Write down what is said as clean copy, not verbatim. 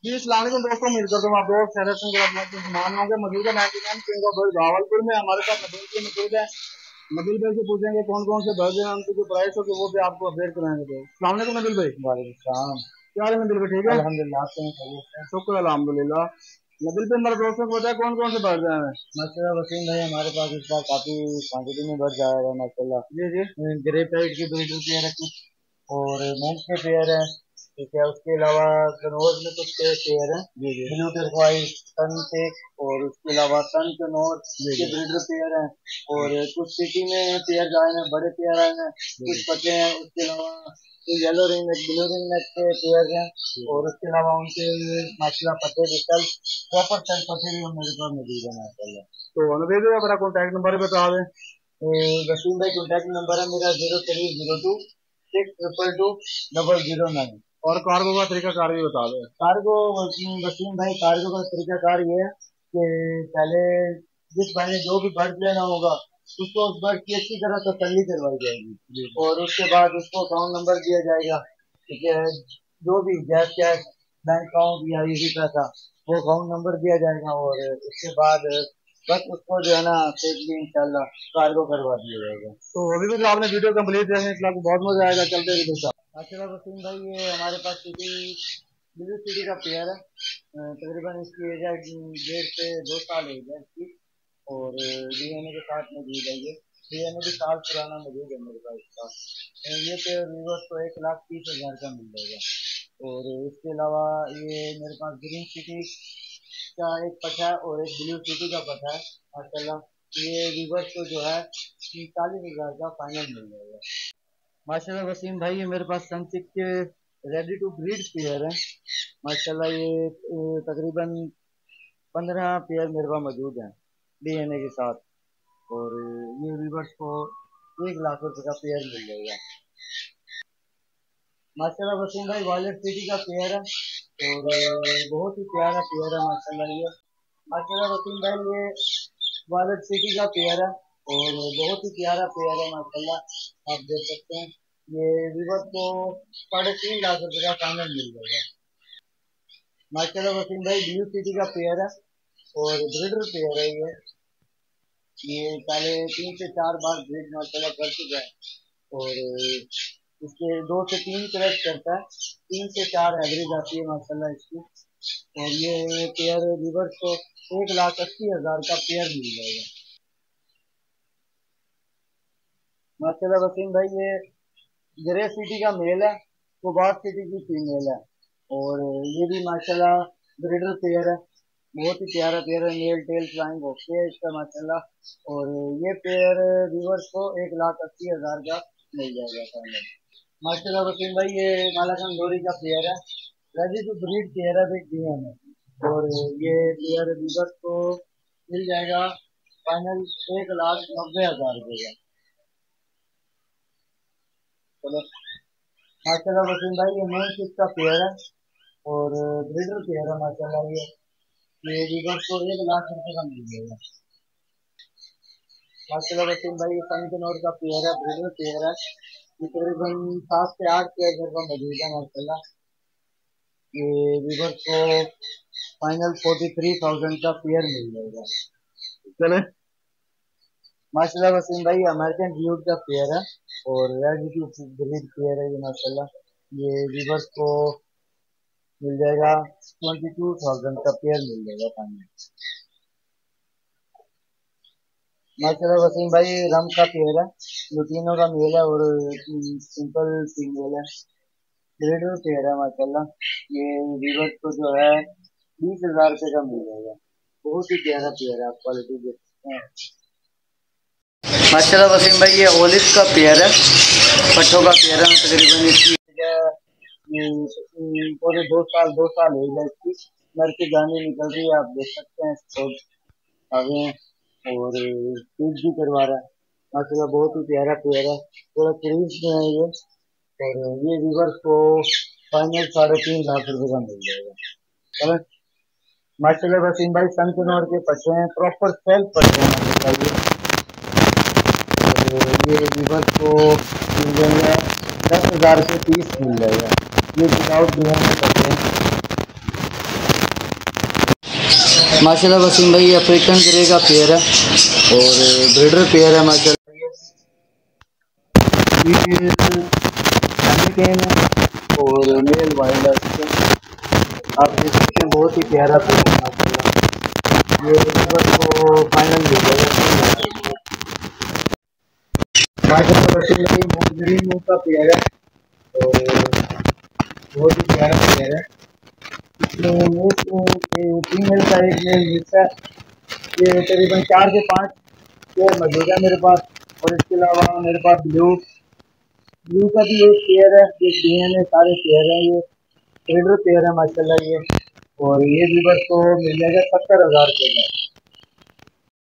जी अस्सलाम वालेकुम दोस्तों, उम्मीद करता हूँ आप दोस्त खैरियत से होंगे। अपना सामान होंगे मौजूद है 99 किंग ऑफ बर्ड्स भावलपुर में। हमारे साथ नबील भी मौजूद है। नबील भाई से पूछेंगे कौन कौन से बर्ड्स हैं, उनकी जो प्राइस होगी वो भी आपको अपडेट कराएंगे। तो अस्सलाम वालेकुम नबील भाई। वालेकुम। क्या हाल है नबील भाई, ठीक है? अल्हम्दुलिल्लाह से खैरियत है। शुक्र अल्हम्दुलिल्लाह। नबील भाई हमारे दोस्तों को बताया कौन कौन से बर्ड्स हैं? माशाल्लाह वसीम भाई, हमारे पास इस बार काफी क्वांटिटी में बढ़ जाएगा माशाल्लाह। जी जी। ग्रे पैरेट की ब्रीडर पेयर है कुछ, और मूंग के पेयर है, ठीक है। उसके अलावा कनौज में कुछ पेयर है, जी जी। ब्लू टर्कवाइज, सन टेक, और उसके अलावा सन कनौज जी के जी। ब्रीडर पेयर है। और कुछ सिटी में पेयर आए हैं, बड़े पेयर आए हैं, कुछ बचे हैं। उसके अलावा yellow ring neck, blue ring neck के पेयर हैं। और उसके अलावा उनके माशाल्लाह पत्ते भी कल प्रॉपर सेल पत्ते भी मेरे पास मौजूद है माशाल्लाह। तो नबील भाई अपना कॉन्टैक्ट नंबर बता दें। वसीम भाई कॉन्टैक्ट नंबर है मेरा 0302 622 0009। और कार्गो का तरीका कार भी बता दें। कार्गो वसीम भाई, कार्गो का तरीकाकार ये है कि पहले जिस भाई ने जो भी बर्ड लेना होगा उसको उस बर्ड की अच्छी तरह तसल्ली करवाई जाएगी, और उसके बाद उसको अकाउंट नंबर दिया जाएगा, ठीक है। जो भी गैस कैश, बैंक अकाउंट या इजी पैसा, वो अकाउंट नंबर दिया जाएगा, और उसके बाद बस उसको जो है ना सेफली इंशाल्लाह कार्गो करवा दिया जाएगा। तो अभी भी आपने वीडियो कंप्लीट देखने के लिए बहुत मजा आएगा। चलते वीडियो साहब। माशाल्लाह वसीम भाई, ये हमारे पास सिटी ब्लू सिटी का पेयर है। तकरीबन इसकी एज है 1.5 से 2 साल एज है इसकी, और डीएनए के साथ मौजूद है। ये डीएनए भी साल पुराना मौजूद है मेरे पास इसका। ये पेयर व्यूवर्स को 1,30,000 का मिल जाएगा। और इसके अलावा ये मेरे पास ग्रीन सिटी का एक पठा है और एक ब्लू सिटी का पठा है माशाल्लाह। ये व्यूवर्स को जो है 40,000 का फाइनल मिल जाएगा माशाल्लाह। वसीम भाई, ये मेरे पास सनचिक के रेडी टू ब्रीड पेयर है माशाल्लाह। ये तकरीबन 15 पेयर मेरे पास मौजूद हैं डीएनए के साथ, और ये व्यूवर्स को 1 लाख रुपए का पेयर मिल जाएगा माशाल्लाह। वसीम भाई, वायलेट सिटी का पेयर है, और बहुत ही प्यारा पेयर है माशाल्लाह। ये माशाल्लाह वसीम भाई, ये वायलेट सिटी का पेयर है, और बहुत ही प्यारा पेयर है माशाल्लाह। आप देख सकते हैं, ये व्यूवर्स को 3.5 लाख रुपए का फाइनल मिल जाएगा माशाल्लाह। वसीम भाई, ब्लू सिटी का पेयर है और ब्रीडर पेयर है ये पहले 3 से 4 बार ब्रीड माशाल्लाह कर चुका है, और इसके 2 से 3 क्रैच करता है, 3 से 4 एवरेज आती है माशाल्लाह इसकी। और ये पेयर व्यूवर्स को 1,80,000 का पेयर मिल जाएगा माशाल्लाह। वसीम भाई, ये ग्रे सिटी का मेल है, कोबाद सिटी की फीमेल है, और ये भी माशाल्लाह ब्रीडर पेयर है। बहुत ही प्यारा पेयर है, मेल टेल फ्लाइंग ओके है इसका माशाल्लाह। और ये पेयर व्यूवर्स को 1,80,000 का मिल जाएगा फाइनल माशाल्लाह। वसीम भाई, ये मालाकन लोरी का पेयर है, रेडी टू ब्रीड पेयर है बिग डीएम है, और ये पेयर व्यूवर्स को मिल जाएगा फाइनल 1,90,000 रुपये का। चलो माशाल्लाह वसीम भाई, ये मेन सिक्स का पेयर है और ब्रीडर पेयर है माशाल्लाह। ये व्यूवर्स को 1 लाख रुपए का मिल जाएगा माशाल्लाह। वसीम भाई, ये सनकनौर का पेयर है, ब्रीडर पेयर है। ये तकरीबन 7 से 8 पेयर मेरे पास मौजूद है माशाल्लाह। ये व्यूवर्स को फाइनल 43,000 का पेयर मिल जाएगा। चले माशाल्लाह वसीम भाई, अमेरिकन ड्यूड का पेयर है और रेड की ब्रीड पेयर है ये माशाल्लाह। ये व्यूवर्स को मिल जाएगा 22,000 का पेयर मिल जाएगा फाइनल माशाल्लाह। वसीम भाई, रम का पेयर है, लुटीनो का मेल है और सिंपल फीमेल है, ब्रीडर पेयर है माशाल्लाह। ये व्यूवर्स को जो है 20,000 रुपये का मिल जाएगा। बहुत ही प्यारा पेयर है, आप क्वालिटी देख सकते हैं माशाल्लाह। वसीम भाई, ये ओलिव का पेयर है, पट्ठों का पेयर है। तकरीबन इसकी पूरे 2 साल हो गए इसकी, नर की जाने निकल रही है, आप देख सकते हैं इसको आगे, और फीड भी करवा रहा है माशाल्लाह। बहुत ही प्यारा पेयर है, थोड़ा क्रीज में है ये, और ये व्यूवर्स को फाइनल 3.5 लाख रुपए का मिल जाएगा। चलो माशाल्लाह। वसीम भाई, सनकनौर के पट्टे हैं, प्रॉपर सेल्फ पट्टे हैं माशाल्लाह। ये व्यूवर्स को मिल जाएगा 10,000 से 30 मिल जाएगा। ये विदाउट डीएनए पट्टे हैं। माशाल्लाह वसीम भाई अफ्रीकन ग्रे का पेयर है और ब्रीडर पेयर है माशाल्लाह। ये कैन है और मेल वाइल्ड है। आप देख सकते हैं बहुत ही प्यारा पेयर है माशाल्लाह। ये बस को फाइनल मिल जाएगा माशाल्लाह वसीम भाई ग्रीन मुंह का पेयर है और बहुत ही प्यारा पेयर है। इसमें फीमेल का एक मेल मिक्स है। ये करीबन 4 से 5 पेयर मौजूद है मेरे पास और इसके अलावा मेरे पास ब्लू का भी एक पेयर है। ये डीएन है, सारे पेयर हैं। ये ट्रेडर पेयर है माशाल्लाह ये। और ये भी बस को मिल जाएगा 70,000 रुपये का।